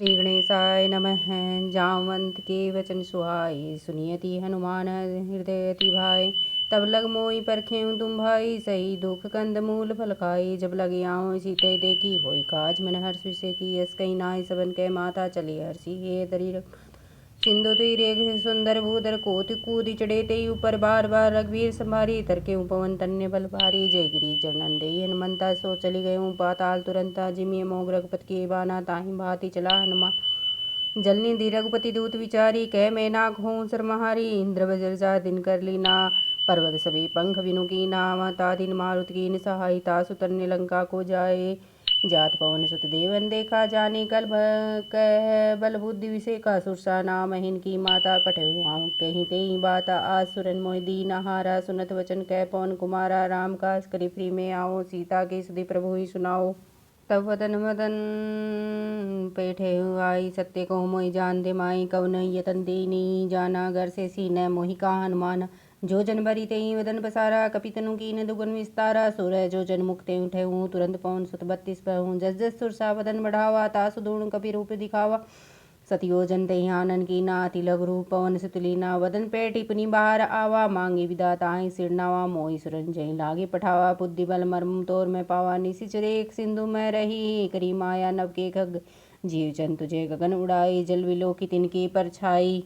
श्री गणेशाय नमः। जामवंत के वचन सुहाए, सुनियति हनुमान हृदय अति भाए। तब लग मोई परखें तुम भाई, सही दुख कंद मूल फल खाई। जब लग आऊँ सीते देखी, होई काज मन हर्ष विषय की। यस कही नाई सबन के माता, चली हर्षि हे दरी सिंधु तुई रेख सुंदर भूधर कोति कूदि चढ़े ते ऊपर बार बार। रघुवीर संभारी तरके पवन तन्य बल भारी। जय गिरी चरणन दे हनुमंता, सो चली गए पाताल तुरंता। जिमिय मोग रघुपति के बाना, ताहि भांति चला हनुमान। जलनि दी रघुपति दूत विचारी, कह मैं नाक हों सरमहारी। इंद्र वज्र जा दिन कर लीना, पर्वत सभी पंख बिनु कीना। तादिन मारुत कीन सहाय, तासु तन्य लंका को जाए। जात पवन सुत देवन देखा, जाने कल कह बल बुद्धि विषेका। सुरसा नाम हिनकी माता, पठहु कहीं तेहि बाता। आज सुरन मोहि दीन हारा, सुनत वचन कह पवन कुमारा। राम काज करि प्रिय में आओ, सीता के सुधि प्रभु ही सुनाओ। तब वदन मदन पैठे आई, सत्य कहूँ मोहि जान दे माई। कवन यतन देनी जाना, घर से सीने मोहि का हनुमान। जो जन बरी तेहि वदन पसारा, कपितनु कीन दुगुन विस्तारा। सुर जो जन मुख तें उठेहूँ, तुरंत पवन सुत 32 बहूँ। जस जस सुरसा वदन बढ़ावा, तासु दूण कपि रूप दिखावा। सतयोजन तेहि आनन कीना, अति लघु रूप पवन सुत लीना। वदन पैठी पुनि बाहर आवा, मांगे विदा ताहि सिरनावा। मोहि सुरन जहि लागे पठावा, बुद्धि बल मर्म तोर मैं पावा। निशिचर एक सिंधु में रही, करी माया नव के खग। जीव जंतु जय गगन उड़ाई, जल विलोकी तिनके परछाई।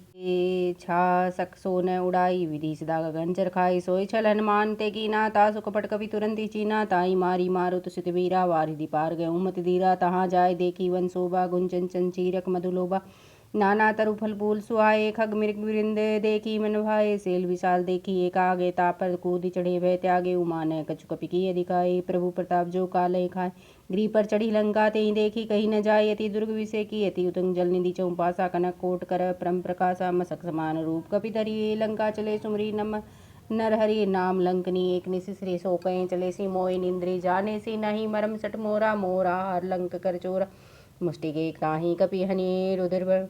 छा सक सो न उड़ाई, विधि सदा गगन चरखाई। सोई छल हनुमान ते कीना, तासु कपट कपि तुरंत ही चीना। ताई मारी मारुत सुत वीरा, वारिधि पार गए मति धीरा। तहाँ जाय देखी वन शोभा, गुंजन चंचीरक मधुलोभा। नाना तरु फल फूल सुहाए, खग मृग वृंद देखी मन भाए। सेल विशाल देखी एक आगे, तापर कूदि चढ़े भय त्यागे। उमान कछु कपि किए दिखाए, प्रभु प्रताप जो कालय खाए। गृह पर चढ़ी लंका तेहि देखी, कहीं न जाय। अति दुर्ग विषय की, अति उतंग जल निधि चौपासा। कनक कोट कर परम प्रकाशा, मसक समान रूप कपि धरी। लंका चले सुमरी नम नर हरि नाम। लंकनी एक निशिश्री, सो कहें चले सी मोहि निंद्री। जाने सी नहीं मरम सट मोरा, मोरा हर लंक कर चोरा। मुष्टि के ताहि कपि हनि, रुधिर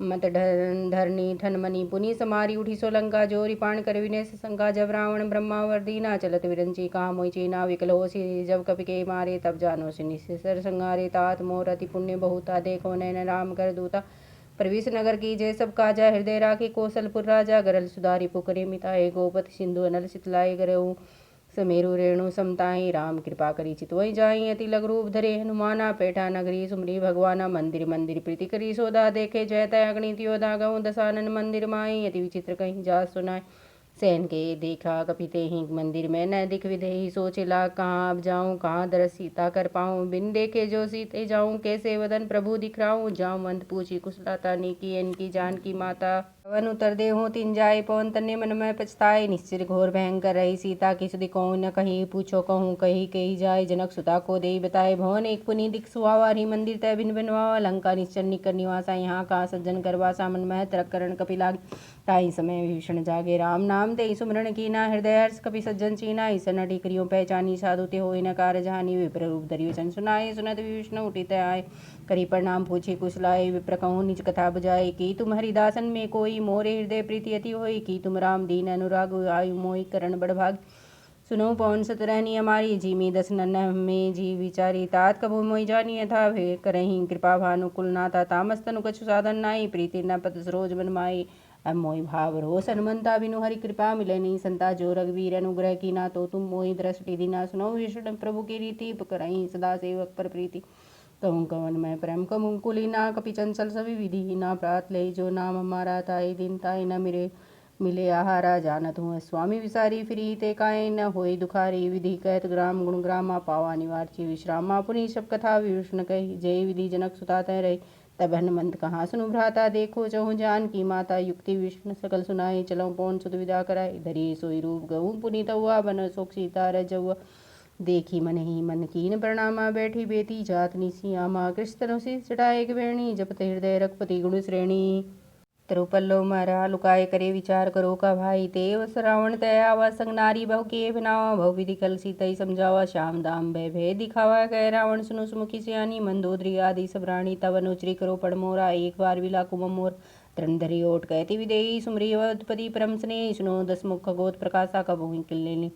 मत धरनी ठन मनी। पुनि समारी उठी सो लंका, जोरी पाण कर विनेश शंका। जब रावण ब्रह्मावर दीना, चलत विरंची कहा मोहि चीना। विकल होसी जब कपि के मारे, तब जानो से निशिचर संहारे। तात मोर अति पुण्य बहुता, देखो नैन राम कर दूता। प्रविश नगर की जय सब काजा, हृदय राखी कौशलपुर राजा। गरल सुधारी पुकरे मिताए, गोपति सिंधु अनल सितलाए। गरऊ समेरु रेणु समताई, राम कृपा करी चितवई जाई। अति लघु रूप धरे हनुमाना, पैठा नगरी सुमरी भगवाना। मंदिर मंदिर प्रीति करी सोदा, देखे जय तय अगणित योधा। गऊ दसानन मंदिर माई, अति विचित्र कहीं जा सुनाय। सैन के देखा कपि तेहि मंदिर में, न दिख विदेही। सोचे लाग कहाँ अब जाऊँ, कहाँ दरस सीता कर पाऊँ। बिन देखे जो सीते जाऊँ, कैसे वदन प्रभु दिखराऊँ। जामवंत पूछी कुशलता, नीकी इनकी जान की माता। पवन उतर दे हो तिन जाए, पवन तन्य मन में पछताए। निश्चर घोर भयंकर रही, सीता की सुधि कहूँ न कहीं। पूछो कहूँ कही कही जाए, जनक सुता को देई बताए। भवन एक पुनि दिख सुहावा, हरि मंदिर तय भिन भिनवावा। लंका निश्चर निकर निवासा, यहाँ कहाँ सज्जन करवासा। मन में तरक करण कपि लागे, ताहि समय विभीषण जागे। राम नाम तेहि सुमरण कीना, हृदय हर्ष कपि सज्जन चीना। ईसन नटी करियो पहचानी, साधु ते होय न कारज हानि। विप्र रूप धरि वचन सुनाए, सुनत विभीषण उठित आए। करी प्रणाम पूछे कुशलाए, विप्र कहूँ निज कथा बुझाए। की तुम हरिदासन में कोई, मोरे हृदय प्रीति अति होई। की तुम राम दीन अनुराग, आयु मोहि करण बड़ भाग। सुनो पवन सुत रहनी हमारी, जीमी दस नन्न में जी विचारी। तात कबू मोहि जानी यथा, करही कृपा भानुकुल नाथा। तामस तनु कछु साधन नाई, प्रीति न पत सरोज मन माई। अब मोहि भाव रोष हनुमंता, बिनु हरि कृपा मिलनी संता। जो रघुवीर अनुग्रह कीना, तो तुम मोहि दृष्टि दीना। सुनो विष्णु प्रभु की रीति, करही सदा सेवक पर प्रीति। कहूँ कवन मैं प्रेम कहूँ कुलीना, कपि चंचल सभी विधि ना। प्रात ले जो नाम हमारा, ताहि दिन ताहि न मिले मिले आहारा। जानत हूँ स्वामी विसारी, फिरी ते काए न होई दुखारी। विधि कहत ग्राम गुण ग्रामा, पावा निवार्ची विश्रामा। पुनि सब कथा विभीषण कही, जय विधि जनक सुता तय रही। तब हनुमंत कहाँ सुनु भ्राता, देखो चहु जान की माता। युक्ति विष्णु सकल सुनाई, चलऊ पवन सुत विदा कराई। धरी सोई रूप गऊ पुनि तउआ, बन शोक सीता रजउआ। देखी मन ही मन कीन प्रणामा, बैठी बेटी जात निसियामा। कृष्ण धनुषि चढ़ाए एक बेणी, जपत हृदय रघुपति गुण श्रेणी। तरुपल्लो मरा लुकाए करे विचार करो का भाई। तेव रावण तय आवा, संग नारी बहु के बनावा। बहु विधि कल सीतई समझावा, श्याम दाम भय भय दिखावा। कह रावण सुनु सुमुखी सियानी, मंदोदरी आदि सब रानी। तब अनुचरी करो पड़ मोरा, एक बार विला कुम मोर। तरण धरी ओट कहती विदेही, सुमरी अवधपति परम स्नेही। सुनो दस मुख गोत प्रकाशा, कबहु किल्ले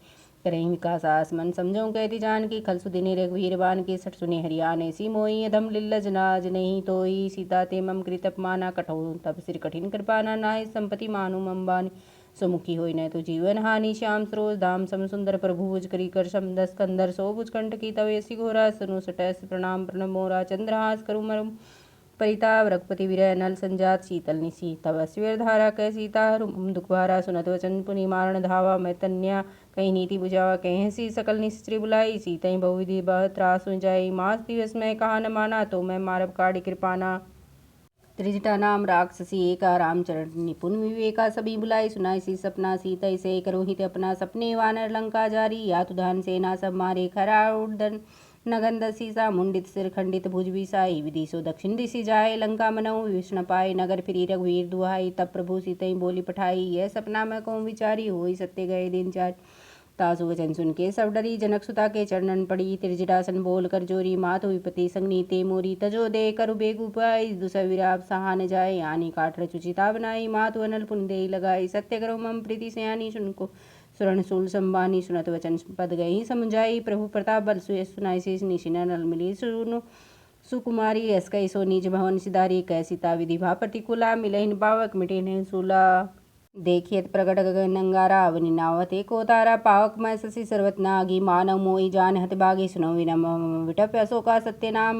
करें विकास आसमन समझो कहती जान की खल सुदिने रघुवीर बान की सठ सुने हरियाणे सी मोई अधम लिल्लज नाज नहीं तोई सीता ते मम कृत अपमाना कठो तब सिर कठिन कृपाना नाय संपत्ति मानु मम्बानी सुमुखी होई न तो जीवन हानि श्याम सरोज धाम सम सुंदर प्रभुज करी कर सम दस कंदर सोभुज कंठ की तव ऐसी घोरा सनु सटैस प्रणाम प्रणम मोरा चंद्रहास करु मरम परिताप रघुपति विरह नल संजात शीतल निशी तव स्वीर धारा कै सीता दुखभारा सुनत वचन पुनि मारण धावा मैं तन्या कहीं नीति बुझावा कहीं हसी सकल निश्चरी बुलाई सीतई बहुविधि बह त्रास जाई मास दिवस में कहा न माना तो मैं मारब काड़ी कृपाना त्रिजटा नाम राक्षसी एका रामचरण निपुण विवेका सभी बुलाई सुनाई सी सपना सीतई से करो हित अपना सपने वानर लंका जारी या तुधान सेना सब मारे खरा उड़न नगंद सीसा मुंडित सिर खंडित भुज विसाई विदिशो दक्षिण दिशि जाए लंका मनऊ विष्णु पाए नगर फिरी रघुवीर दुहाई तब प्रभु सीतई बोली पठाई यह सपना मैं कहूँ विचारी होई सत्य गए दिन चार तासु वचन सुन के सब डरी जनक सुता के चरणन पड़ी त्रिजटासन बोल कर जोरी मात विपति संगनी ते मोरी तजो दे करु बेगु पाई दुसर विराप सहान जाए आनी काठ रचुचिता बनाई मातु अनल पुन दे लगाई सत्य करो मम प्रीति सयानी सुनको सुरण सूल संबानी सुनत वचन पद गई समुझाई प्रभु प्रताप बल सुनाई शेष निशिना नल मिली सुनु सुकुमारी यस कई सो निज भवन सिधारी कैसीता विधि भा प्रतिकूला मिलहिन पावक मिटे नहीं सूला देखियत प्रगट गगन अंगारा अवनि नावत एको तारा पावक मैं शशि सर्वत नागी मानव मोई जान हत बागी सुनो विनम विटप अशोका सत्य नाम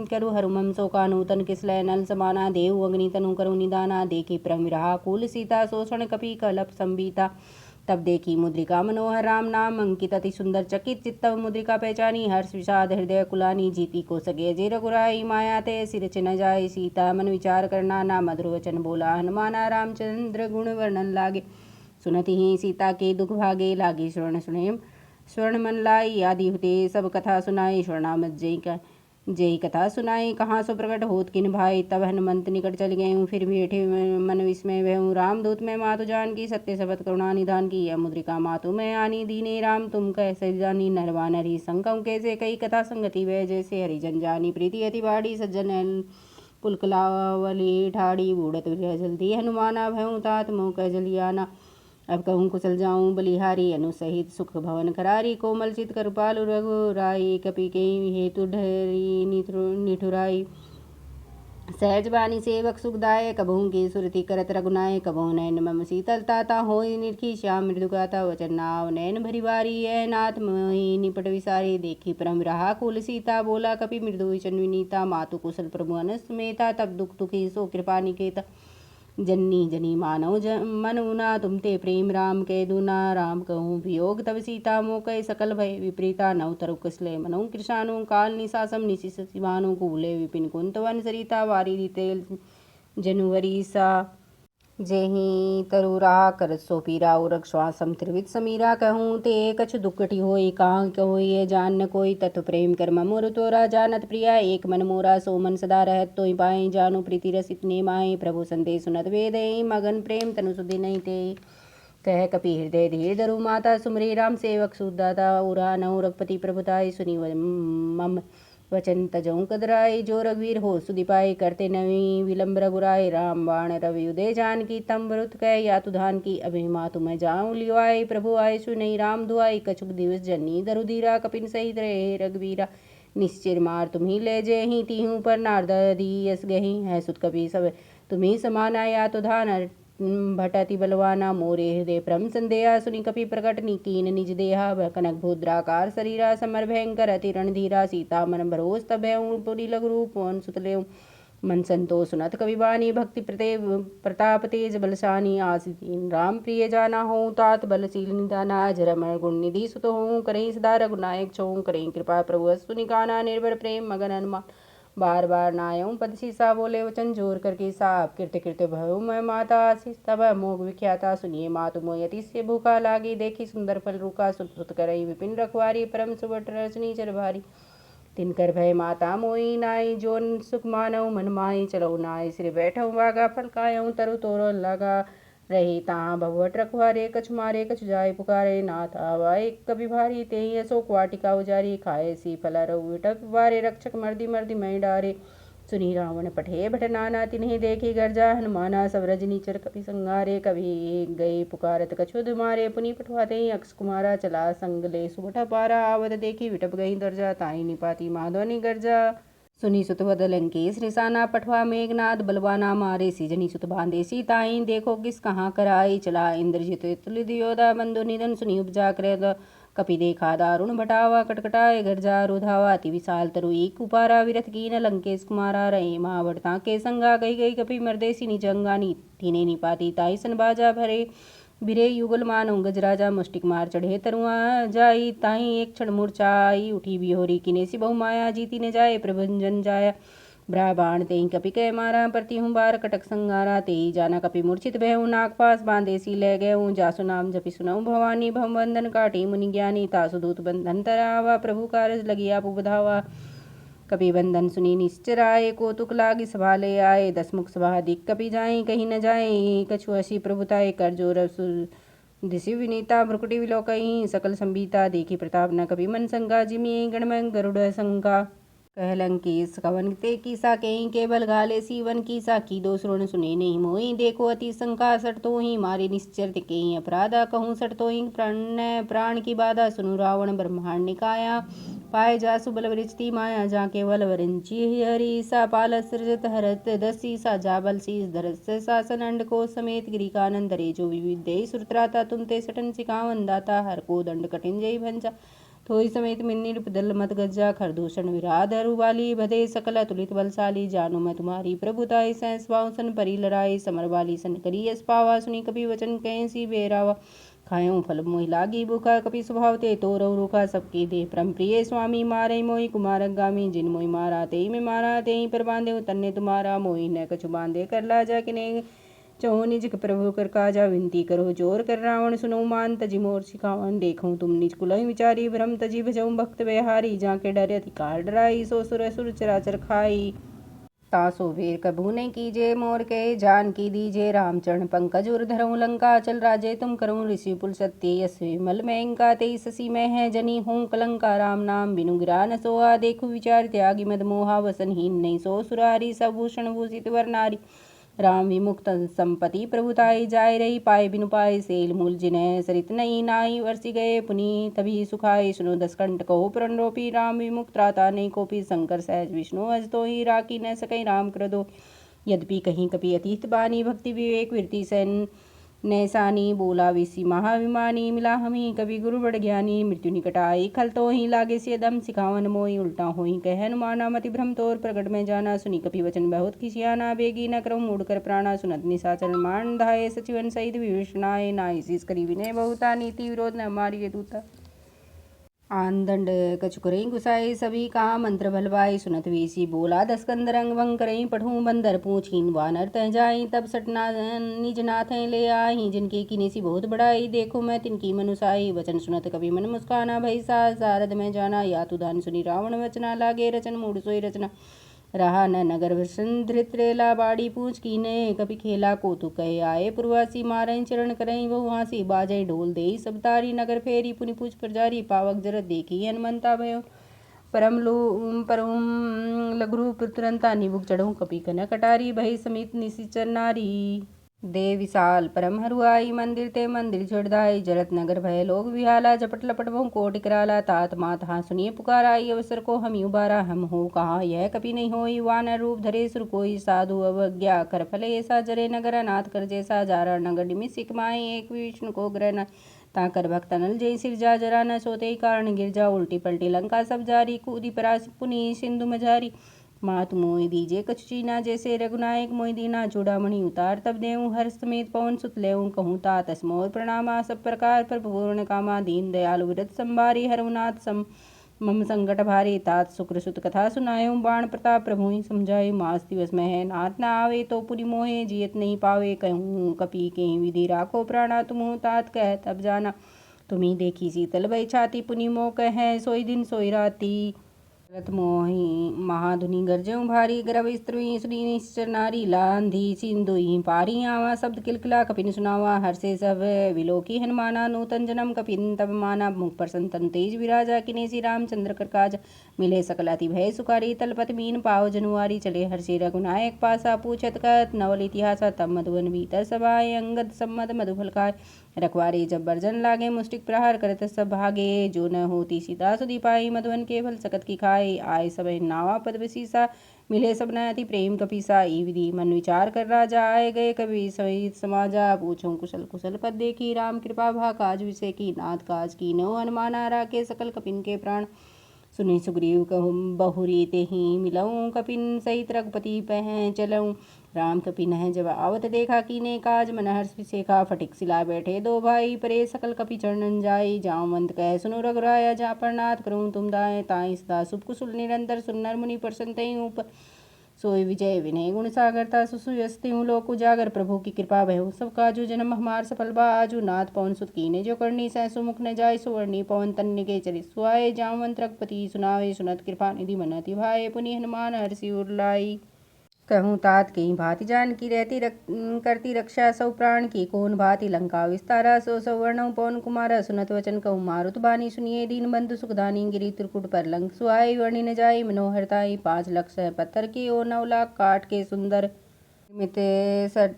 करु हरुमम शोका नूतन किसलय नल समाना देव अग्नि तनु करु निदाना देखी परम विरहा कुल सीता शोषण कपि कलप संबीता तब देखी मुद्रिका मनोहर राम नाम अंकित अति सुंदर चकित चित्तव मुद्रिका पहचानी हर्ष विषाद हृदय कुलानी जीती को सगे जे रघुराई माया ते सिर चिन जाय सीता मन विचार करना ना मधुर वचन बोला हनुमाना रामचंद्र गुण वर्णन लागे सुनती ही सीता के दुख भागे लागी स्वर्ण मन लाई आदि हुते सब कथा सुनाई स्वर्णामत जय कथा सुनाई कहाँ सो प्रकट होत किन भाई तब हनुमंत निकट चल गए हूँ फिर बैठे मन विस्मय वह रामदूत में मातु जान की सत्य सबत करुणा निधान की यह मुद्रिका मातु में आनी दीने राम तुम कैसे जानी नरवा नरी संकम कैसे कई कथा संगति वह जैसे हरिजन जानी प्रीति अति बाड़ी सज्जन पुलकलावली ठाड़ी बूढ़त जल्दी हनुमाना भयऊ तात मोह कह जलियाना अब कहूँ कुशल जाऊँ बलिहारी अनुसहित सुख भवन करारी कोमल चित कृपालु रघुराई कपि के हेतु ढरी निठुराई सहज बानी सेवक सुखदाय कबहू के सुरति करत रघुनाय कबहू नैन मम शीतलता हो निरखी श्याम मृदुगाता वचन नाव नैन भरी बारी है नाथ मोहि निपट विसारी देखी परम रहा कुल सीता बोला कपि मृदु वचन विनीता मातु कुशल प्रभु अनुस्मेता तब दुख दुखी सो कृपा निकेता जन्नी जनी मानव मनुना तुम ते प्रेम राम के दुना राम कहूँ वियोग तब सीता मोकय सकल भय विपरीता नव तरु कुशले मनु कृषाणु काल निशासम निशि शिवानु कूले विपिन कुंतवन सरिता वारी तेल जनुवरी सा जेहि तरु राह कर सो पीरा उरक श्वासम त्रिविध समीरा कहूँ ते कछु दुखटी होई कहाँ कहोई ये जान न कोई तत्व प्रेम कर ममोर तोरा जानत प्रिया एक मन मोरा सो मन सदा रहत तोई पाए जानु प्रीति रस इतने माए प्रभु संदेश सुनत वेद मगन प्रेम तनु सुधि नहीं ते कह कपि हृदय धीर धरु माता सुमरी राम सेवक सुदाता उरा नौ रघुपति प्रभुताई सुनी मम वचन तजऊ कदराई जो रघुवीर हो सुदीपाई करते नवी विलंब रघुराई राम बाण रवि उदय जान की तम वरुत कह या तुधान की अभिमा तुम जाऊँ लिवाई प्रभु आय सुनई राम दुआई कछुक दिवस जन्नी दरुधीरा कपिन सहित रहे रघुवीरा निश्चिर मार तुम्ही ले जे ही तीहूँ पर नारद दी यस गही है सुत कपि सब तुम्ही समाना या तुधान भटति बलवाना मोरे हृदय परम संदेहा सुनि कपि प्रकट कीन निज देहा कनक भूद्राकार शरीरा समर भयंकर अति रणधीरा सीता मन भरोस तब पुरी लघु रूप सुतले मन संतोष सुनत कवि बानी भक्ति प्रताप तेज बलशानी आसीन राम प्रिय जाना हो तात बलशील निदाना जरमण गुण निधि सुत हो करें सदा रघुनायक छो करें कृपा प्रभु सुनि काना निर्भर प्रेम मगन हनुमान बार बार नायऊ पद सीसा बोले वचन जोर करके साप कृत्य कृत्य भयो मैं माता आशीष तब मोग विख्याता सुनिए मातु मोय अति से भूखा लागी देखी सुंदर फल रुका सुत सुत करई विपिन रखवारी परम सुबट रजनी चर भारी तिनकर भय माता मोई नाई जोन सुख मानव मन माई चलो नाई सिर बैठऊ वागा फल कायऊ तरु तोरो लगा रही तहाँ भगवट रखवारे कछु मारे कछु जाय पुकारे नाथ आवाए कभी भारी तेहि अशोक वाटिका उजारी खाए सी फला रघु विटक वारे रक्षक मर्दी मर्दी मई डारे सुनी रावण पठे भट नाना तिन्हें देखे गर्जा हनुमाना सब रजनीचर कपि संगारे कभी गए पुकारत कछुद मारे पुनि पठवाते अक्ष कुमारा चला संग ले सुबठ पारा आवत देखी विटप गई दर्जा ताई निपाती माधवनी गर्जा सुनी सुत वद लंकेश निशाना पठवा मेघनाद बलवाना मारे सीजनी सुत बांधे सीताई देखो किस कहाँ कराई चला इंद्रजित तुलित योदा बंधु निधन सुनी उपजा कर कपि देखा दारुण भटावा कटकटाए गर्जा रुधावा अति विशाल तरु एक उपारा विरथ कीन लंकेश कुमारा रहे महावरता के संगा गई गई कपि मर्देसी निजंगा नी तीने निपाती ताई सन बाजा भरे बिरे युगल मानो गजराजा मुष्टिक मार चढ़े तरुआ जाई ताई एक क्षण मूर्छाई उठी बिहोरी किनेसी बहु माया जीती न जाए प्रभंजन जाया ब्राबाण तेई कपि कह मारा प्रति हूँ बार कटक संगारा तेई जाना कपि मूर्छित भयऊ नाग पास बांधेसी ले गए जासु नाम जपि सुनऊ भवानी भव बंधन काटी मुनि ज्ञानी तासु दूत बंधन तरावा प्रभु कारज लगी आप बधावा कपि बंधन सुनी निश्चराए कौतुक लागी सभा ले आए दसमुख सभा दिख कपि जाए कहीं न जाए कछु हसी प्रभुताए कर जोर दिशि विनीता भ्रुकुटी विलोकई सकल संबीता देखी प्रताप न कपि मन संगा जिमी गणमय गरुड़ संगा कह लंकेश कवन ते कीसा के बल गाले सीवन कीसा की दो श्रोण सुने नहीं मोई देखो अति शंका सट तो ही मारे निश्चर के अपराधा कहूँ सट तो ही प्राण की बाधा सुनु रावण ब्रह्मांड निकाया पाए जासु बल वृचती माया जा केवल वरिंची हरि सा पाल सृजत हरत दसी सा जाबल शीस धरत शासन अंड को समेत गिरिकानंद रे जो विविध सुरत्राता तुम ते सटन सिकावन दाता हर को दंड कठिन जय भंजा थोई समेत मिन्नी दल मत गज्जा खरदूषण विराध वाली भदे सकल तुलित बलशाली जानो मैं तुम्हारी प्रभुताई सहस सन परी लड़ाई समर वाली सन करी यस पावा सुनी कपि वचन कैसी बेरावा खाऊं फल मोहि लागी भूखा कपि स्वभाव ते तो रऊ रूखा सबकी दे परम प्रिय स्वामी मारे मोहि कुमार गामी जिन मोहि मारा तेई में मारा तेई पर बांधे तन्ने तुम्हारा मोहि न कछु बांधे कर ला जा किने चहो निज प्रभु कर काजा विनती करो जोर कर रावण सुनो मान तजी मोर सिखावन देखूं तुम निज कुलहि विचारी भ्रम तजी भजऊं भक्त बेहारी जाके डर अधिकार डराई सो सुर असुर चराचर खाई तासो वीर कभू ने कीजे मोर के जान की दीजे रामचरण पंकज उर धरऊं लंका चल राजे तुम करूं ऋषि पुल सत्य यशवी मल महंका तेई ससी में है जनी हूँ कलंका राम नाम बिनु गिरा न सोआ देखु विचार त्यागी मद मोहा वसनहीन नहीं सो सुरारी सब भूषण भूषित वर नारी राम विमुक्त संपत्ति प्रभुताई जाय रही पाए बिनु पाए सेल मूल जिन्हें सरित नहीं नाई वर्षि गए पुनि तभी सुखाई सुनो दसकंठ कहो प्रणरोपी राम विमुक्त त्राता नहीं कोपी शंकर सहज विष्णु अज तो ही राखी न सकई राम क्रदो यद्यपि कहीं कपि अतीत बानी भक्ति विवेक वृत्ति सैन नैसानी बोला विसी महाभिमानी मिला हमी कवि गुरु बड़ ज्ञानी मृत्यु निकट आई खल तो ही लागे से दम सिखावन मोई उल्टा होई कह हनुमाना मति भ्रम तोर प्रगट में जाना सुनी कपि वचन बहुत खिसियाना बेगी न करो मूड कर प्राणा सुनत निशाचर मान धाये सचिवन सहित विभीषणाय नाई शीस करी विनय बहुता नीति विरोध न मारिय दूता आनदंड कछु करई गुसाई सभी कहा मंत्र भलवाई सुनत वीसी बोला दस कंद रंग भंग करई पढ़ूं बंदर पूछीन वानर तह जाई तब सटना निज नाथ ले आई जिनकी किनेसी बहुत बड़ाई देखो मैं तिनकी मनुसाई वचन सुनत कभी मन मुस्काना भई सारद में जाना या तु दान सुनी रावण वचना लागे रचन मूड सोई रचना रहा न नगर वसन धृतरेला बाड़ी पूछ कीने कपि खेला को तु कहे आए पूर्वासी मारई चरण करई बहु हासी बाजई ढोल देई सब तारी नगर फेरी पुनि पूछ पर जारी पावक जरत देखी हनुमंता भयो परम लघु तुरंता निबुक चढ़ऊ कपि कन कटारी भई समित निशिचर नारी दे विशाल परम हरुआई मंदिर ते मंदिर छुड़दाई जरत नगर भय लोग विहाला झपट लपट बहु कोट कराला तात मात हाँ सुनिए पुकार आई अवसर को हम उबारा हम हो कहाँ यह कभी नहीं होई वानर रूप धरे सुर कोई साधु अवज्ञा कर फले ऐसा जरे नगर अनाथ कर जैसा जारा नगर निमित सिकमाई एक विष्णु को ग्रह न ताकर भक्त नल जय सिर जा जरा न सोते कारण गिर जा उल्टी पलटी लंका सब जारी कूदी परास पुनि सिंधु मझारी मात मोहि दीजे कछु चीना जैसे रघुनायक मोहि दीना चूड़ामणि उतार तब देऊँ हर समेत पवन सुत लेऊँ कहूँ तात असमोर प्रणामा सब प्रकार पर पूर्ण कामा दीन दयालु विरत संभारी हरुनाथ सम मम संकट भारी तात शुक्र सुत कथा सुनायूँ बाण प्रताप प्रभु ही समझाए मास दिवस में है नाथ न आवे तो पुनि मोहे जियत नहीं पावे कहूँ कपि के विधि राखो प्राणा तुम तात कह तब जाना तुम्ही देखी शीतल भई छाती पुनि मोह कह सोई दिन सोई राती रत मोहि महाधुनि गरजऊं भारी गर्भ स्त्री सुनी निश्चर नारी लांधी सिंधुई पारी आवा शब्द किलकिला कपिन सुनावा हर्षे सब विलोकी हनुमाना नूतन जन्म कपिन तब माना मुख प्रसन्न तन तेज विराजा किने श्री रामचंद्र कर काज मिले सकल अति भय सुकारी तलपत मीन पाव जनुआरी चले हर्षे रघुनायक पासा पूछत कत नवल इतिहास तब मधुवन भीतर सभाए अंगद सम्मत मधुफल खाए रखवारे जब बर्जन लागे मुष्टिक प्रहार करत सब भागे जो न होती सीता सुधी पाई मधुवन के फल सकत की खाए आए सब नावा पद विशीसा मिले सब न अति प्रेम कपीसा ई विधि मन विचार कर राजा आए गए कवि सहित समाजा पूछो कुशल कुशल पद देखी राम कृपा भा काज विषय की नाथ काज की नो हनुमाना राखे सकल कपिन के प्राण सुनि सुग्रीव कहूँ बहुरी ते ही मिलऊँ कपिन सहित रघुपति पह चलऊँ राम कपिन है जब आवत देखा कीने काज मन हर्ष विशेखा फटिक सिला बैठे दो भाई परे सकल कपि चरणन जाई जामवंत कह सुनो रघुराया जा पर नाथ करूँ तुम दाएं ताई सदा शुभ कुशल निरंतर सुन्नर मुनि प्रसन्न तई ऊप सोई विजय विनय गुण सागरता सुसुयस्ति हूँ लोक उजागर प्रभु की कृपा भय सब काजू जन्म हमार सफल बा आजू नाथ पवन सुत कीने जो करनी सह सुमुख न जाय सुवर्णी पवन तन्य के चरि सुआए जामवंत रघुपति सुनावे सुनत कृपा निधि मनति भाई पुनि हनुमान हर्षि उरलाई कहूँ तात कहीं भांति जानकी रहती करती रक्षा सौ प्राण की कौन भांति लंका विस्तारा सो सवर्णव पवन कुमारा सुनत वचन कहूँ मारुत बानी सुनिए दीन बंधु सुखदानी गिरी त्रिकुट पर लंक सुआई वर्णि न जाई मनोहरताई 5 लाख सह पत्थर की ओ 9 लाख काट के सुंदर मिते सट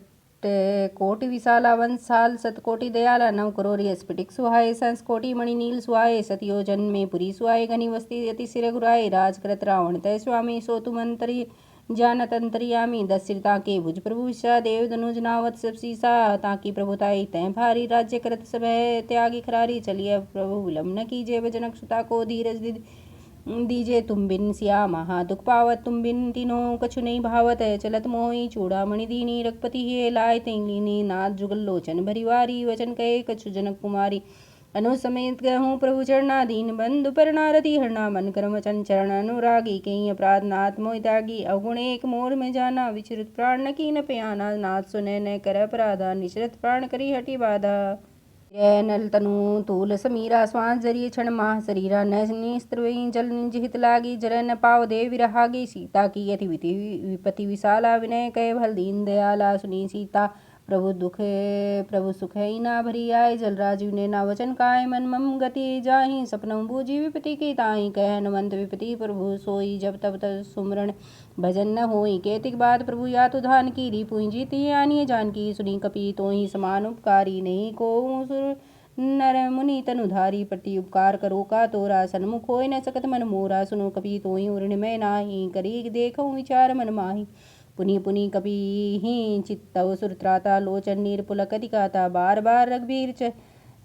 कोटि विशाला वंश साल सतकोटि दयाला 9 करोड़ स्फटिक सुहाए संस कोटि मणि नील सुहाए सतयोजन में पुरी सुहाए घनी वस्ती अति सिर घुराए राज करत रावण तय स्वामी सो तुम अंतरी जानत अंतरियामी दशरथा के भुज प्रभु विश्वा देव धनुज नावत सब सीसा ताकि प्रभुताई तय भारी राज्य करत सब त्यागी खरारी चलिए प्रभु विलम्ब न कीजिए जनक सुता को धीरज दीजे तुम बिन सिया महा दुख पावत तुम बिन तीनों कछु नहीं भावत चलत मोही चूड़ामणि दीनी रघुपति हे लाय तेंगिनी नाथ जुगल लोचन भरिवारी वचन कहे कछु जनक कुमारी अनुसमेत कहूँ प्रभु चरणाधीन बंधु पर नारदी हरना मन कर्म चरण अनुरागी कहीं अपराध नाथ मोहि त्यागी अवगुण एक मोर में जाना विचरित प्राण न कीन प्याना नाथ सुने न कर अपराधा निश्रित प्राण करी हटी बाधा नल तनु तूल समीरा श्वास जरिए क्षण माह शरीरा निस्त्रवई जल जिहित लागी जर न पाव देव विरहागी सीता की यति विपति विशाला विनय कह भल दीन दयाला सुनी सीता प्रभु सुख ही ना भरी आए जल राजीव ने ना वचन काय मन मम गति जाहि सपनम बूझी विपति की ताहि कह हनुमंत विपति प्रभु सोई जब तब सुमरण भजन न होई केतिक बाद प्रभु या तो धान की रिपुई जीती आनिय जानकी सुनी कपि तो ही समान उपकारी नहीं को नर मुनि तनुधारी प्रति उपकार करो का तोरा सन्मुख होय न सकत मन मोरा सुनो कपि तो ही उर्ण में नाही करी देखो विचार मन माही पुनि पुनि कपि ही चित्तव सुरत्राता लोचन निर्पुलक दिखाता बार बार रघुबीर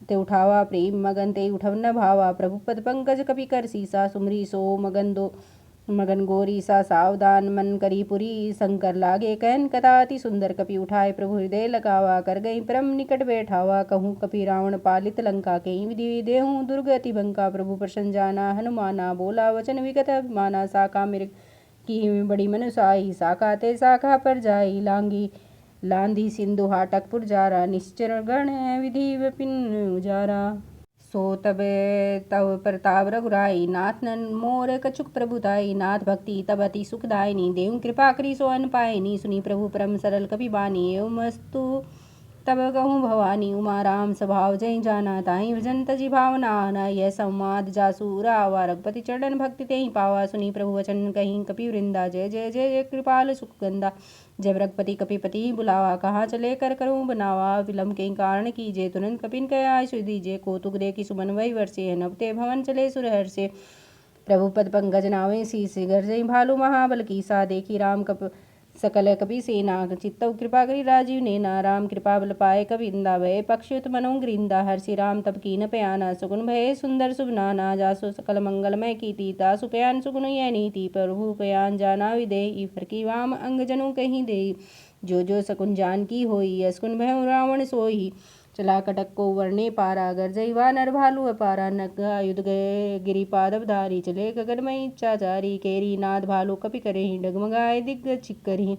ते उठावा प्रेम मगन ते उठव न भावा प्रभु पद पंकज कपि कर सीसा सुमरी सो मगन गोरी सा सावधान मन करी पुरी शंकर लागे कहन कथा अति सुंदर कपि उठाए प्रभु हृदय लगावा कर गई परम निकट बैठावा कहूँ कपि रावण पालित लंका के विधि देहूँ दुर्ग अति बंका प्रभु प्रसन्न जाना हनुमाना बोला वचन विगत माना साका मृग की बड़ी मनुसाई साका ते साखा पर जाई लांधी सिंधु हाटकपुर जारा निश्चर गण विधि विपिन उजारा सो तब प्रताप रघुराई नाथ नन मोर कछुक प्रभुताई नाथ भक्ति तब अति सुखदायिनी देव कृपा करी सो अन पायनी सुनी प्रभु परम सरल कपि बानी एवं मस्तु तब कहूँ भवानी उमा राम स्वभाव जय जाना ताहि भजन तजी भावना आना यह संवाद जासूरा आवा रघुपति चरण भक्ति ते ही पावा सुनी प्रभु वचन कहीं कपि वृंदा जय जय जय जय कृपाल सुख गंदा जब रघुपति कपिपति बुलावा कहाँ चले कर करूँ बनावा विलम्ब के कारण कीजिए तुरंत कपिन कह आशु दीजिए कौतुक दे कि सुमन वही वर्षे नवते भवन चले सुरहर से प्रभु पद पंकज नावे शीस गर्जई भालू महाबल की सा देखी राम कप सकल कपि सेना चित्तव कृपा करी राजीव नेना राम कृपा बल पाए कविंदा भय पक्षुत मनो ग्रींदा हर्षि राम तब कीन पयाना सुगुन भय सुंदर सुभनाना जासो सकल मंगलमय कीति तासु पयान सुगुन यह नीति प्रभु पयान जाना विदे फरकी वाम अंग जनु कहीं दे जो सकुन जान की होई यसकुन भय रावण सोई चला कटक को वर्णे पारा गरजई वानर भालू अपारा नग आयुध गए गिरिपादव धारी चले गगनमयी इच्छा जारी केरी नाद भालू कपि करे डगमगाए दिग्ग चिक्करी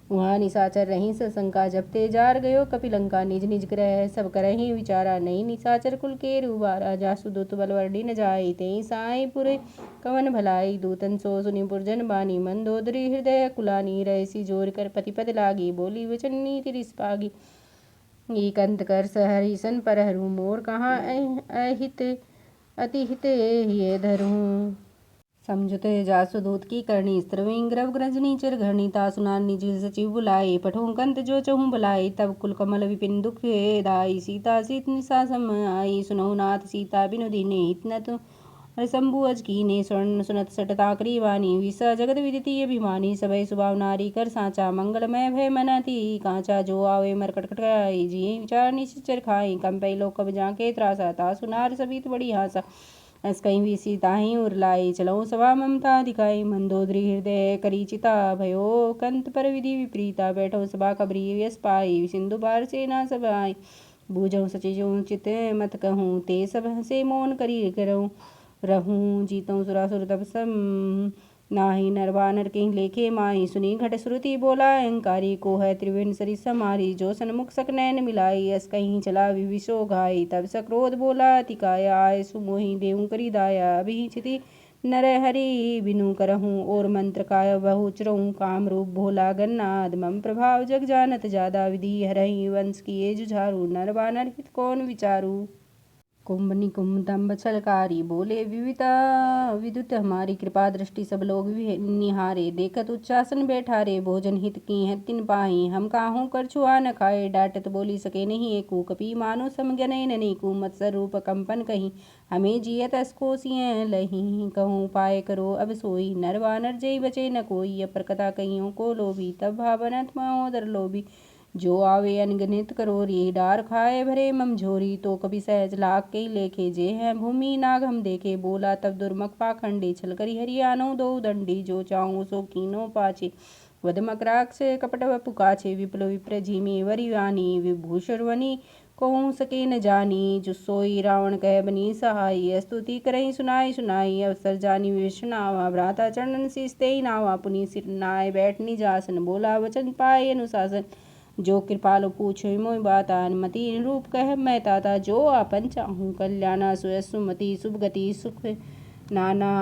वहाँ निशाचर रही सशंका जब ते जार गयो कपिलंका निज निज ग्रह सब करही विचारा नहीं निशाचर कुल के रूबारा जासु दूत बलवर्डी न जाई ते साई पुरे कवन भलाई दूतन सो सुनि पुरजन बानी मंदोदरी हृदय कुलानी रहसी जोर कर पतिपद लागी बोली वचन नीति रिसपागी कंत कर सहरिसन पर हरू मोर कहाँ अहित अतिहित ये धरूं समझुते जासुदूत की करनी स्त्रविंग ग्रव ग्रजनी चिर घरणी तासुना निज सचिव बुलाई पठों कंत जो चहु बुलाई तब कुल कमल विपिन दुख दाई सीता सीत निशा सम आई सुनहु नाथ सीता बिनु दीने इतना तो शंभु अज कीने स्वर्ण सुनत सटताकरी वाणी विसा जगत विदिति अभिमानी सभय सुभाव नारी कर सांचा मंगलमय भय मनती कांचा जो आवे मरकट खटकाई जिये विचार निश्चर खाई कंपई लोक कब जाके त्रासा तासुनार सबित बड़ी हासा अस कहीं भी सीता ही उरलाई चलो सभा ममता दिखाई मंदोदरी हृदय करी चिता भयो कंत पर विधि विपरीता बैठो सभा कबरी यस पाई सिंधु बार सेना सब आई बूझो सचिजो चित मत कहूँ ते सब हंसे मौन करी करूँ रहूं जीतों सुरासुर तब सम नाही नरवानर के लेखे माई सुनी घट श्रुति बोला अहंकारी को है त्रिवेण सरी समारी जो सन्मुख सकनैन मिलाई अस कहीं चला विविशो घाई तब सक्रोध बोला तिकाया आय सुमोही देव करी दाया अभी चिति नर हरि बिनु करहूँ और मंत्र काय बहु चरऊँ काम रूप भोला गन्नाद मम प्रभाव जग जानत ज्यादा विधि हरहि वंश किए जुझारू नर वानर हित कौन विचारू कुंभ निकुंभ दम्भ छलकारी बोले विविता विद्युत हमारी कृपा दृष्टि सब लोग निहारे देखत उच्चासन बैठारे भोजन हित की है तिन पाही हम काहू कर छुआ न खाए डांटत बोली सके नहीं एकू कपि मानो समगने ननेकू मत्सर रूप कंपन कहीं हमें जियत अस्कोसिय लही कहूँ पाए करो अब सोई नर वानर जय बचे न कोई अपर कथा कहियों को लोभी तब भावनत महोदर लोभी जो आवे अनगनित करोरी डार खाए भरे ममझोरी तो कभी सहज लाख के लेखे जे हैं भूमि नाग हम देखे बोला तब दुर्मक पाखंडी छल करी हरियानो दो दंडी जो चाहूँ सो कीनो पाचे वध मकराक्ष कपट पुकाछे विप्ल विप्र झीमी वरिवानी विभूषणवनी कहूँ सके न जानी जो सोई रावण कह बनी सहाई स्तुति करही सुनाई सुनाई अवसर जानी विष्णावा भ्राता चरणन सीसते नावा पुनि सिर नाय बैठनी जासन बोला वचन पाए अनुशासन जो कृपालु पूछो मोय बात अनुमति रूप कह मैं ताता जो आपन चाहूँ कल्याणा सुमति शुभ गति सुख नाना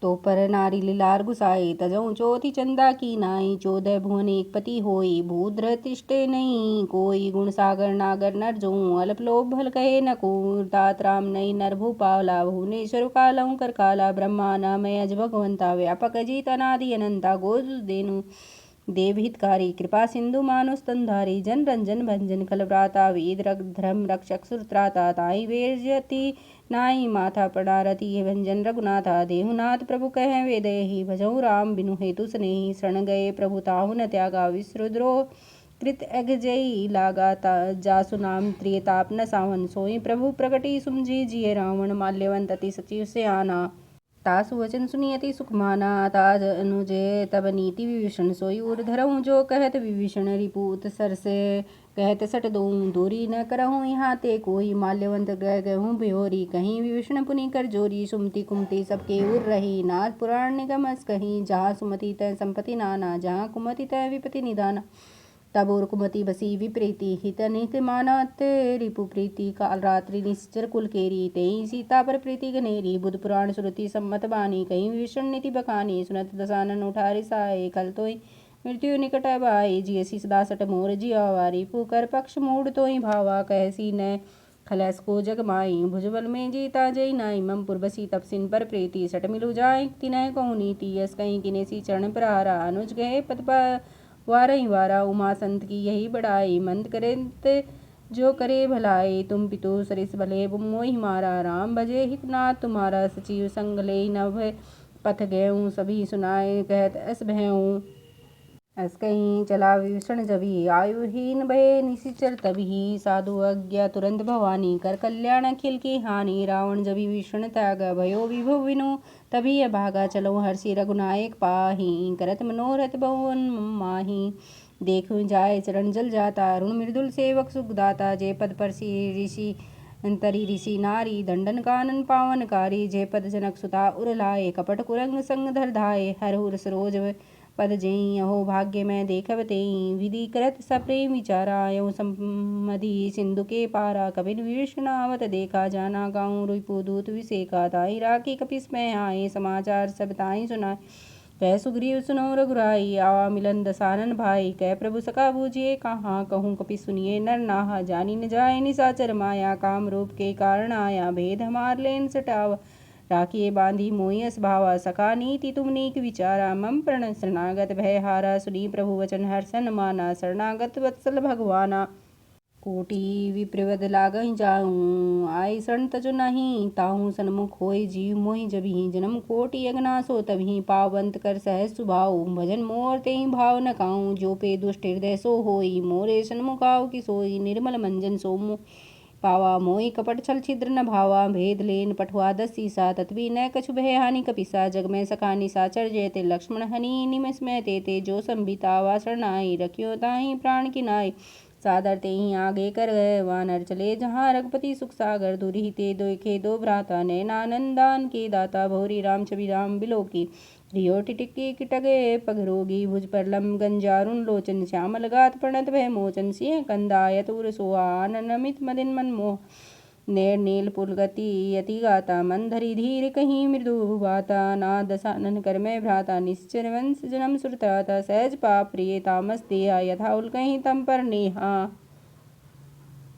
तो पर नारी लीलार गुसाई तजऊ चौथी चंदा की नाई 14 भुवन एक पति होई भूद्र तिष्ठे नहीं कोई गुण सागर नागर नर जो अल्प लोभ भल कहे न को तात राम नई नर भूपाला भुवनेश्वर कालऊ कर काला ब्रह्मा नामय अज भगवंता व्यापक अजीत अनादि अनंता गोज देनु देव हितकारी कृपा सिंधु मानो स्तनधारी जन रंजन भंजन खलव्राता वेद धर्म रक्षक सुरत्राता ताई वेरजति नाई माथा पड़ारती भंजन रघुनाथा देहुनाथ प्रभु कह वेदहि भजऊ राम बिनु हेतु स्नेही शरण गए प्रभु ताहु न त्यागा विश्रुद्रोह कृत अगजयी लागा जासु नाम त्रियताप न सावन सोई प्रभु प्रगति सुमझी जिये रावण माल्यवंत अति सचिव से आना तासु वचन सुनियति सुखमाना ताज अनुजय तब नीति विभीषण सोई उर धरऊँ जो कहत विभीषण रिपूत सर से कहत सट दूँ दूरी न करहूँ यहाँ ते कोई माल्यवंत गह गहूँ बिहोरी कहीं विभीषण पुनि कर जोरी सुमति कुमति सबके उर रही नाथ पुराण निगमस कहीं जहाँ सुमति तय संपत्ति नाना जहाँ कुमति तय विपति निदाना तब और कुमति बसी विप्रीति हित नित मानत रिपु प्रीति काल रात्रि निश्चर कुल केरी तेई सीता पर प्रीति गनेरी बुध पुराण श्रुति सम्मत बानी कहीं विषण नीति बकानी सुनत दसानन उठारी साए कल तोई मृत्यु निकट बाई जियसी सदा सट मोर जियावारी पुकर पक्ष मूड तोई भावा कहसी न खलस को जग माई भुजबल में जीता जय नाई मम पुरबसी तप सिन पर प्रीति सट मिलु जाय तिनय कहूँ नीति यस कहीं किनेसी चरण प्रहारा अनुज गए पद वारही वारा उमा संत की यही बड़ाई मंद करे जो करे भलाई तुम पितु सरिस भले मोहि मारा राम भजे हितनाथ तुम्हारा सचिव संग ले नभ पथ गयऊँ सभी सुनाए कहत अस भयऊँ अस कहीं चला विभीषण जभी आयुहीन भय निशिचर तभी साधु अज्ञा तुरंत भवानी कर कल्याण अखिल की हानि रावण जभी विभीषण त्याग भयो विभु विनु तभी अभागा चलो हर्षि रघुनायक पाही करत मनोरथ बहुवन माही देखूं जाय चरण जल जाता अरुण मृदुल सेवक सुखदाता जय पद पर ऋषि अंतरी ऋषि नारी दंडन कानन पावनकारी जय पद जनक सुता उर लाए कपट कुरंग संग धर धाये हर हुर सरोज पद जेई अहो भाग्य में देखब तेई विधि करत सप्रेम विचारा यऊ समधि सिंधु के पारा कपिन विष्णावत देखा जाना गाऊं रुपु दूत विसेका ताई राखी कपिस में आए समाचार सब ताई सुनाए कह सुग्रीव सुनो रघुराई आवा मिलन दसानन भाई कह प्रभु सका बूझिए कहाँ कहूँ कपि सुनिए नर नाहा जानी न जाए निसाचर माया काम रूप के कारण आया भेद हमार लेन सटावा राखिए बांधी मोयस भावा सका नीति तुम नीक विचारा मम प्रण शरणागत भय हारा सुनी प्रभु वचन हर्षन माना शरणागत वत्सल भगवाना कोटि विप्रवद लागहि जाऊं आई शरण तजु नहीं ताहू सन्मुख होय जीव मोहि जबहि जन्म कोटि अगनासो तबहि पावंत कर सहज सुभाऊ भजन मोर तेहि भाव न काऊं जो पे दुष्ट हृदय सो होई मोरे सन्मुख आव कि सोई निर्मल मंजन सोमु पावा मोहि कपट छल छिद्र न भावा भेद लेन पठवा दसी सा तत्वी न कछु भय हानि कपिसा जग में सका निसाचर जयते लक्ष्मण हनि निमिष में तेते जो संबितावा शरणाई रखियो ताहि प्राण की नाई सादर तेहि आगे कर गए वानर चले जहाँ रघुपति सुख सागर दूरी ते दोखे दो भ्राता नैनानंदान के दाता भौरी राम छवि राम बिलोकी रियो टिटिकी किटगे पगरोगी भुज पर लम गंजारुण लोचन श्यामल गात प्रणत भय मोचन सिंह कंदाय तुर सुहान नमित मदिन मनमोह नेर नील पुलगति यति गाता मंधरी धीर कहीं मृदु बाता ना दसानन कर में भ्राता निश्चर वंश जन्म सुरताता सहज पाप प्रिय तामस देहा यथा उल कहीं तम पर नेहा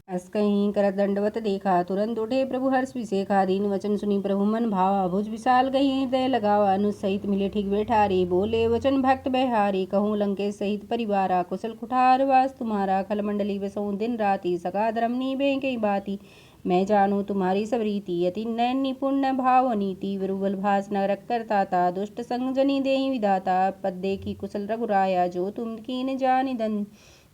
अस कहीं कर दंडवत देखा तुरंत उठे प्रभु हर्ष विसेखा दीन वचन सुनी प्रभु मन भावा भुज विशाल कहीं हृदय लगावा अनुज सहित मिले ठीक बैठारी बोले वचन भक्त बहारी कहूँ लंकेश सहित परिवारा कुशल कुठार वास तुम्हारा खल मंडली बसऊं दिन राति सका धर्मनी बे कई बाती मैं जानू तुम्हारी सब रीति अति नैन निपुण भाव नीति विरुबल भास न रख करता दुष्ट संग जनी देहि विधाता पद देखी कुशल रघुराया जो तुम कीन जानि धन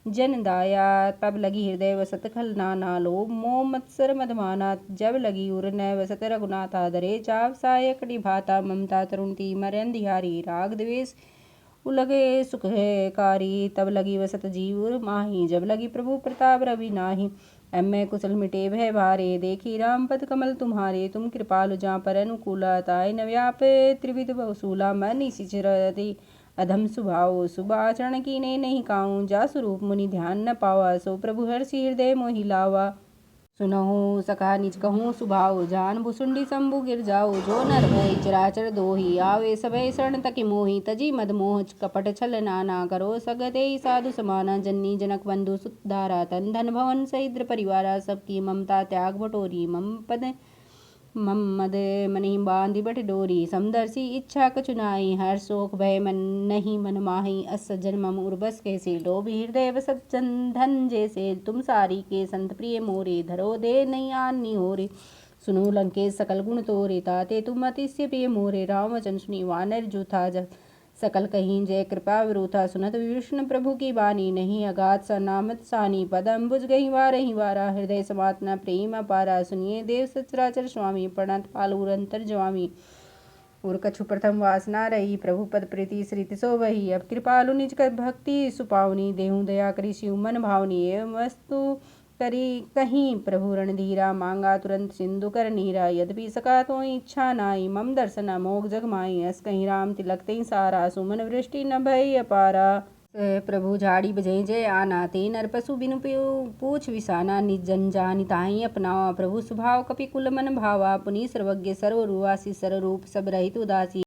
जन दाया तब लगी हृदय वसत खल नाना लोभ मोह मत्सर मधमाना जब लगी उर न वसत रघुनाथा दरे चाव सायक निभाता ममता तरुणती मरन दिहारी राग द्वेष उलगे सुख है कारी तब लगी वसत जीव माही जब लगी प्रभु प्रताप रवि नाही एम कुशल मिटे भय भारे देखी राम पद कमल तुम्हारे तुम कृपालु जहाँ पर अनुकूला ताय न व्याप त्रिविध वसूला मन इसी चिरति अधम सुभाव शुभ आचरण कीने नहीं काऊं जा स्वरूप मुनि ध्यान न पावा सो प्रभु हर्षि हृदय मोहि लावा सुनहु सखा निज कहूँ सुभाव जान भुसुंडी शंभु गिर जाओ जो नर भय चराचर दोही आवे सभय शरण तकी मोहि तजी मद मोह कपट छल नाना करो सगते साधु समाना जन्नी जनक बंधु सुधारा तन धन भवन सहिद्र परिवारा सबकी ममता त्याग बटोरी मम मद मनि बांधि बट डोरी समदर्शी इच्छा कचुनाई हर शोक भय मन नहीं मन माही अस सज्जन मम उर्बस कैसे लोभी हृदय बसत धन जैसे तुम सारी के संत प्रिय मोरे धरो दे नहीं आनी होरे सुनो लंकेश सकल गुण तोरे ताते तुम अतिशय प्रिय मोरे राम वचन सुनी वानर जूथा सकल कहीं जय कृपा विरूथा सुनत विष्णु प्रभु की बानी नहीं अगाध सनामत सानी पदम बुझ गई वारही वारा हृदय समातना प्रेम अपारा सुनिए देव सचराचर स्वामी प्रणत पालूर अंतर ज्वामी और कछु प्रथम वासना रही प्रभु पद प्रीति श्रीति सो वही अब कृपालु निज कर भक्ति सुपावनी देहु दया करी शिव मन भावनी एवं वस्तु करी कहीं प्रभु रणधीरा मांगा तुरंत सिंधु कर नीरा यद्यपि सका तो इच्छा नाई मम दर्शन अमोघ जग माई अस कहीं राम तिलक तें सारा सुमन वृष्टि न भय अपारा प्रभु झाड़ी बजई जय आना ते नर पशु बिनु पूछ विसाना निजन जानि ताहि अपनावा प्रभु स्वभाव कपि कुल मन भावा पुनि सर्वज्ञ सर्वरुवासी सर्वरूप सब रहित उदासी